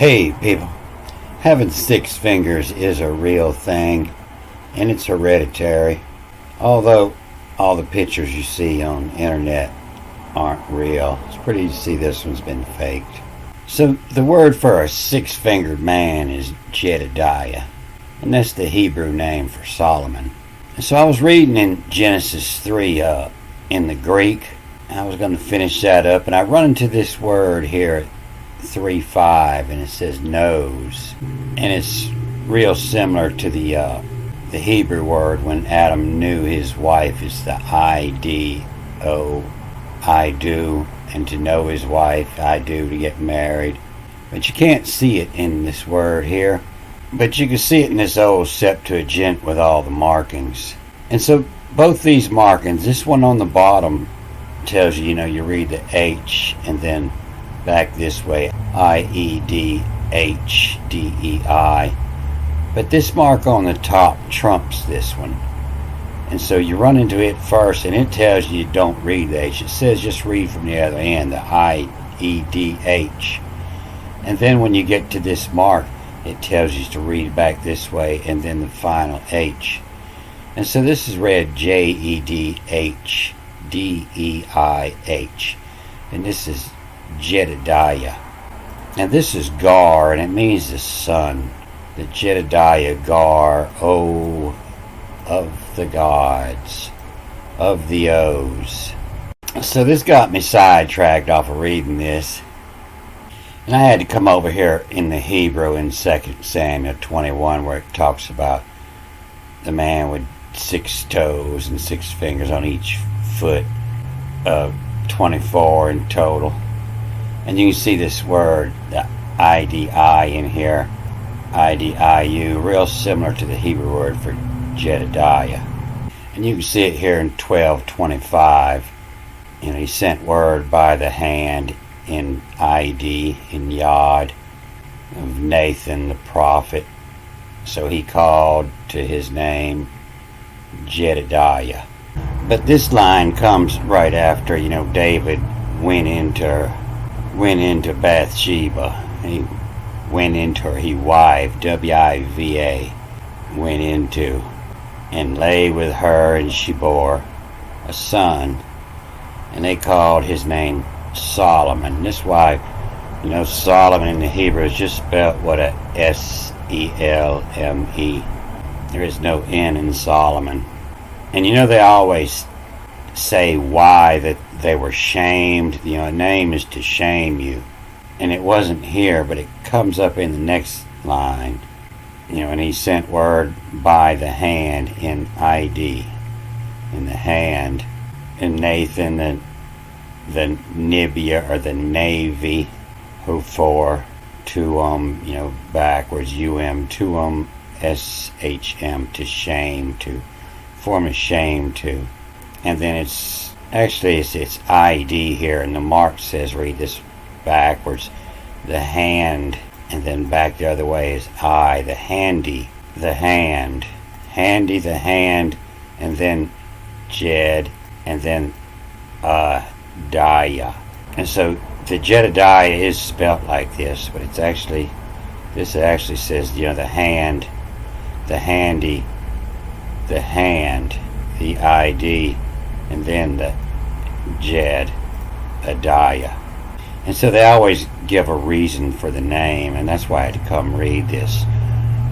Hey people, having six fingers is a real thing, and it's hereditary. Although all the pictures you see on the internet aren't real, it's pretty easy to see this one's been faked. So the word for a six-fingered man is Jedidiah, and that's the Hebrew name for Solomon. So I was reading in Genesis 3 in the Greek. I was going to finish that up, and I run into this word here at 3:5, and it says nose, and it's real similar to the Hebrew word when Adam knew his wife is the I-D-O, I do, and to know his wife, I do, to get married. But you can't see it in this word here, but you can see it in this old Septuagint with all the markings. And so both these markings, this one on the bottom tells you, you read the H and then back this way, I-E-D-H-D-E-I. But this mark on the top trumps this one. And so you run into it first, and it tells you don't read the H. It says just read from the other end, the I-E-D-H. And then when you get to this mark, it tells you to read back this way, and then the final H. And so this is read J-E-D-H-D-E-I-H. And this is Jedidiah. And this is Gar, and it means the sun. The Jedidiah Gar, O of the gods, of the O's. So this got me sidetracked off of reading this. And I had to come over here in the Hebrew in 2 Samuel 21, where it talks about the man with 6 toes and 6 fingers on each foot, 24 in total. And you can see this word, the I-D-I in here, I-D-I-U, real similar to the Hebrew word for Jedidiah. And you can see it here in 12:25. He sent word by the hand in I-D, in Yod, of Nathan the prophet. So he called to his name Jedidiah. But this line comes right after, David went into Bathsheba. He went into her, he wife, W-I-V-A, went into, and lay with her, and she bore a son, and they called his name Solomon. This is why, Solomon in the Hebrew is just spelled what a S-E-L-M-E. There is no N in Solomon. And they always say why that they were shamed. A name is to shame you. And it wasn't here, but it comes up in the next line. And he sent word by the hand in I-D, in the hand. And Nathan, the Nibia, or the Navy, who for to backwards, U-M, to S-H-M, to shame, to form a shame to. And then it's I-D here, and the mark says, read this backwards, the hand, and then back the other way is I, the handy, the hand, handy, the hand, and then Jed, and then Daya. And so the Jedidiah is spelt like this, but this actually says, the hand, the handy, the hand, the I-D, and then the Jed, Adiah. And so they always give a reason for the name, and that's why I had to come read this.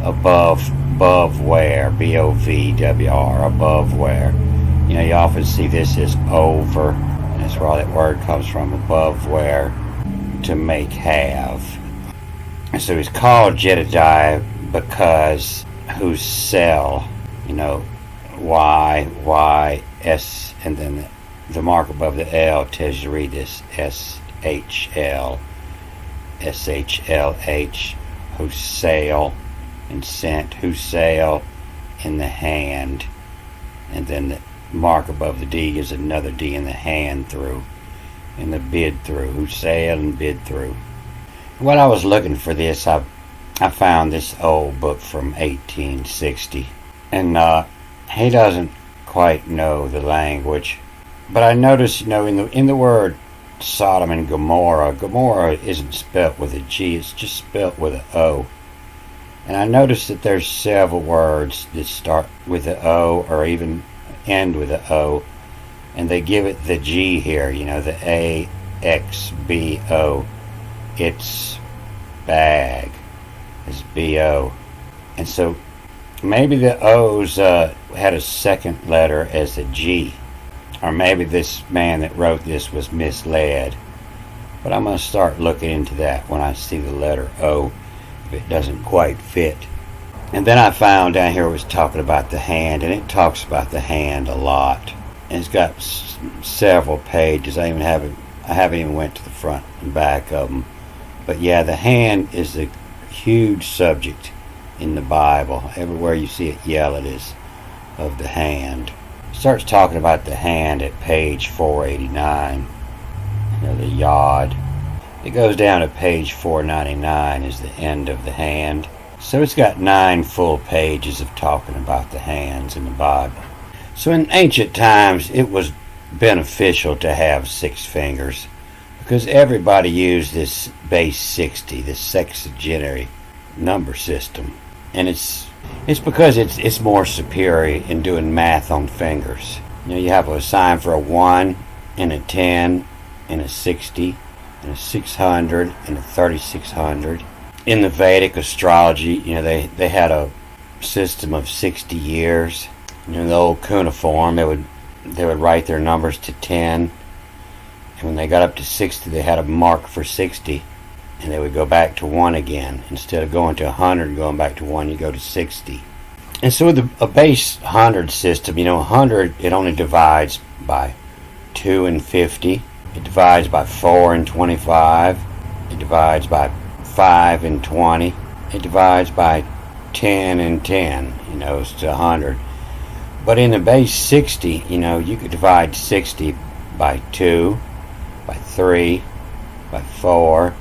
Above where, B-O-V-W-R, above where. You often see this as over, and that's where all that word comes from, above where, to make have. And so he's called Jedidiah because whose cell, Y, S, and then the mark above the L tells you to read this S-H-L, S-H-L-H, whose sail, and sent, whose sail, in the hand, and then the mark above the D is another D in the hand through, in the bid through, whose sail and bid through. While I was looking for this, I found this old book from 1860, and he doesn't quite know the language, but I noticed, in the word Sodom and Gomorrah. Gomorrah isn't spelt with a G, it's just spelt with an O. And I noticed that there's several words that start with an O or even end with an O, and they give it the G here, the AXBO. It's bag. It's BO. And so maybe the O's had a second letter as a G. Or maybe this man that wrote this was misled. But I'm going to start looking into that when I see the letter O, if it doesn't quite fit. And then I found down here it was talking about the hand, and it talks about the hand a lot. And it's got several pages. I haven't even went to the front and back of them. But yeah, the hand is a huge subject in the Bible. Everywhere you see it yell, it is of the hand. It starts talking about the hand at page 489. The yod. It goes down to page 499 is the end of the hand. So it's got 9 full pages of talking about the hands in the Bible. So in ancient times, it was beneficial to have 6 fingers because everybody used this base 60, this sexagenary number system. And it's because it's more superior in doing math on fingers. You have a sign for a 1 and a 10 and a 60 and a 600 and a 3600. In the Vedic astrology, they had a system of 60 years. The old cuneiform, they would write their numbers to 10, and when they got up to 60, they had a mark for 60, and they would go back to 1 again. Instead of going to 100 and going back to 1, you go to 60. And so with a base 100 system, 100, it only divides by 2 and 50. It divides by 4 and 25. It divides by 5 and 20. It divides by 10 and 10. It's to 100. But in the base 60, you could divide 60 by 2, by 3, by 4,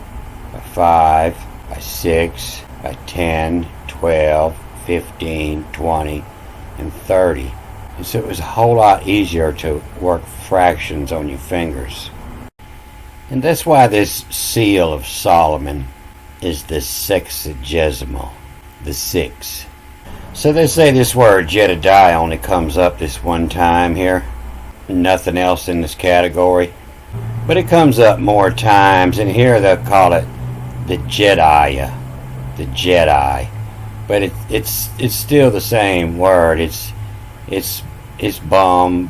by 5, by 6, by 10, 12, 15, 20, and 30. And so it was a whole lot easier to work fractions on your fingers. And that's why this seal of Solomon is the sexagesimal, the 6. So they say this word Jedidiah only comes up this one time here. Nothing else in this category. But it comes up more times, and here they'll call it the Jedidiah, the Jedi. But it's still the same word. It's bum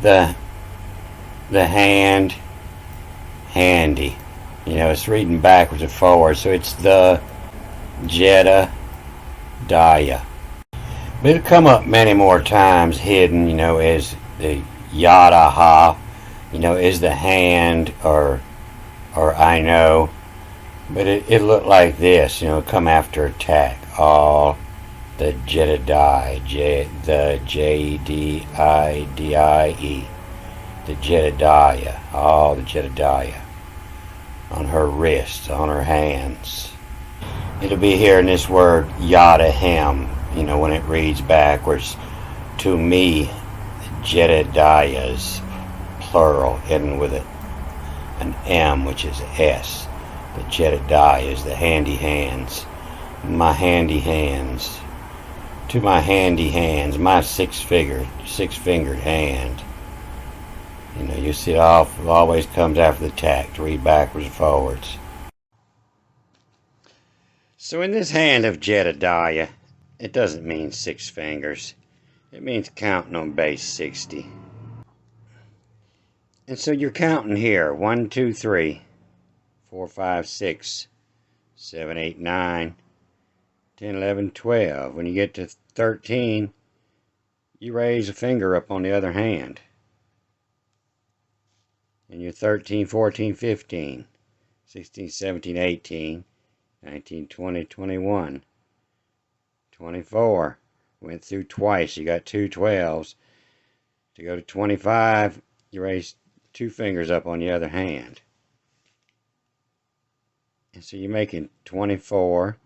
the hand, handy. It's reading backwards and forwards, so it's the Jedidiah. But it'll come up many more times hidden, as the Yadaha, is the hand or I know. But it looked like this, come after attack. All the Jedidiah, the Jedidiah, the Jedidiah, all the Jedidiah. On her wrists, on her hands. It'll be here in this word Yadahem, when it reads backwards. To me, Jedidiah's plural, ending with an M, which is S. The Jedidiah is the handy hands. My handy hands. To my handy hands, my six-fingered hand. You see it always comes after the attack to read backwards and forwards. So in this hand of Jedidiah, it doesn't mean 6 fingers. It means counting on base 60. And so you're counting here. 1, 2, 3, 4, 5, 6, 7, 8, 9, 10, 11, 12. When you get to 13, you raise a finger up on the other hand. And you're 13, 14, 15, 16, 17, 18, 19, 20, 21, 24. Went through twice. You got 2 12s. To go to 25, you raise 2 fingers up on the other hand. And so you're making 24,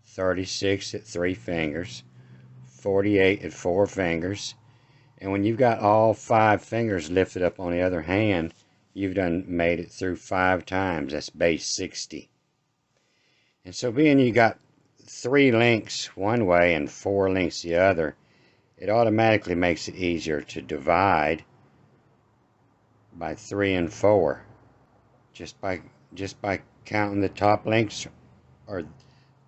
36 at 3 fingers, 48 at 4 fingers. And when you've got all 5 fingers lifted up on the other hand, you've done made it through 5 times. That's base 60. And so being you got 3 links one way and 4 links the other, it automatically makes it easier to divide by 3 and 4. Just by counting the top links are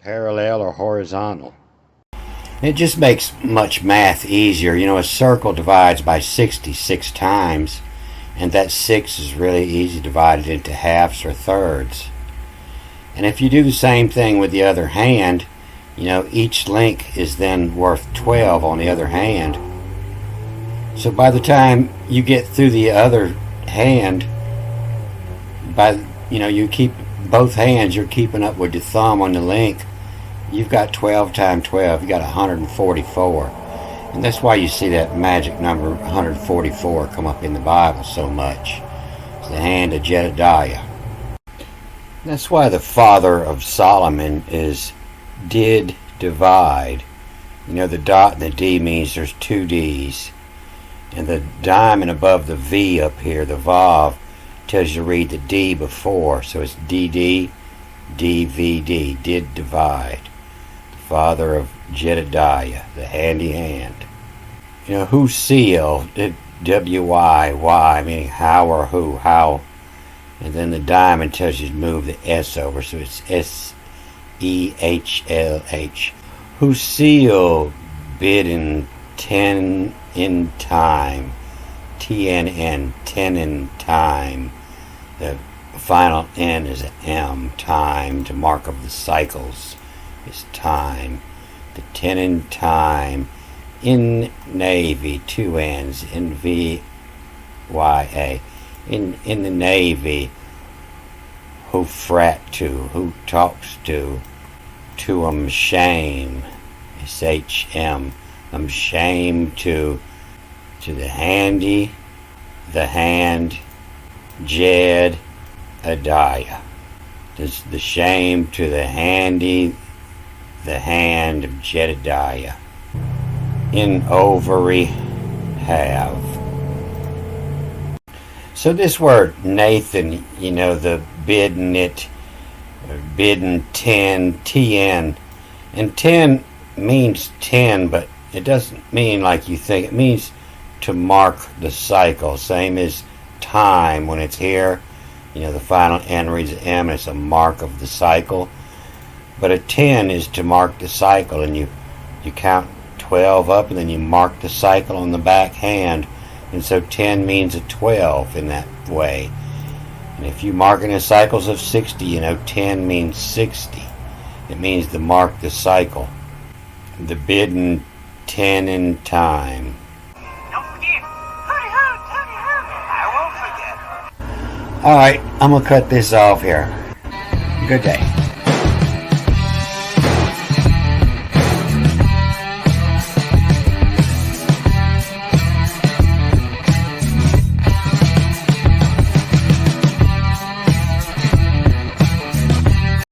parallel or horizontal. It just makes much math easier. You know, a circle divides by 66 times, and that 6 is really easy divided into halves or thirds. And if you do the same thing with the other hand, you know, each link is then worth 12 on the other hand. So by the time you get through the other hand, you keep both hands, you're keeping up with your thumb on the link. You've got 12 times 12, you got 144. And that's why you see that magic number 144 come up in the Bible so much. It's the hand of Jedidiah. That's why the father of Solomon is did divide. You know, the dot and the D means there's 2 D's. And the diamond above the V up here, the Vav, tells you to read the D before. So it's DD, DVD, did divide. The father of Jedidiah, the handy hand. You know, who seal, W-Y, meaning how or who, how. And then the diamond tells you to move the S over, so it's S-E-H-L-H. Who seal bidden 10 in time, T-N-N, 10 in time. The final N is an M, time, to mark of the cycles is time. The 10 in time, in Navy, 2 N's, N-V-Y-A. In the Navy, who frat to, who talks to 'em shame, S-H-M, shame to the handy, the hand, Jedidiah. The shame to the handy, the hand of Jedidiah. In ovary, have. So this word Nathan, you know, the bidden it, bidden 10, T-N, and 10 means 10, but it doesn't mean like you think. It means to mark the cycle, same as time when it's here. You know, the final N reads M, and it's a mark of the cycle. But a 10 is to mark the cycle, and you count 12 up, and then you mark the cycle on the back hand. And so 10 means a 12 in that way. And if you mark in the cycles of 60, you know, 10 means 60. It means to mark the cycle. The bidden 10 in time. Don't forget. I won't forget. Alright, I'm going to cut this off here. Good day.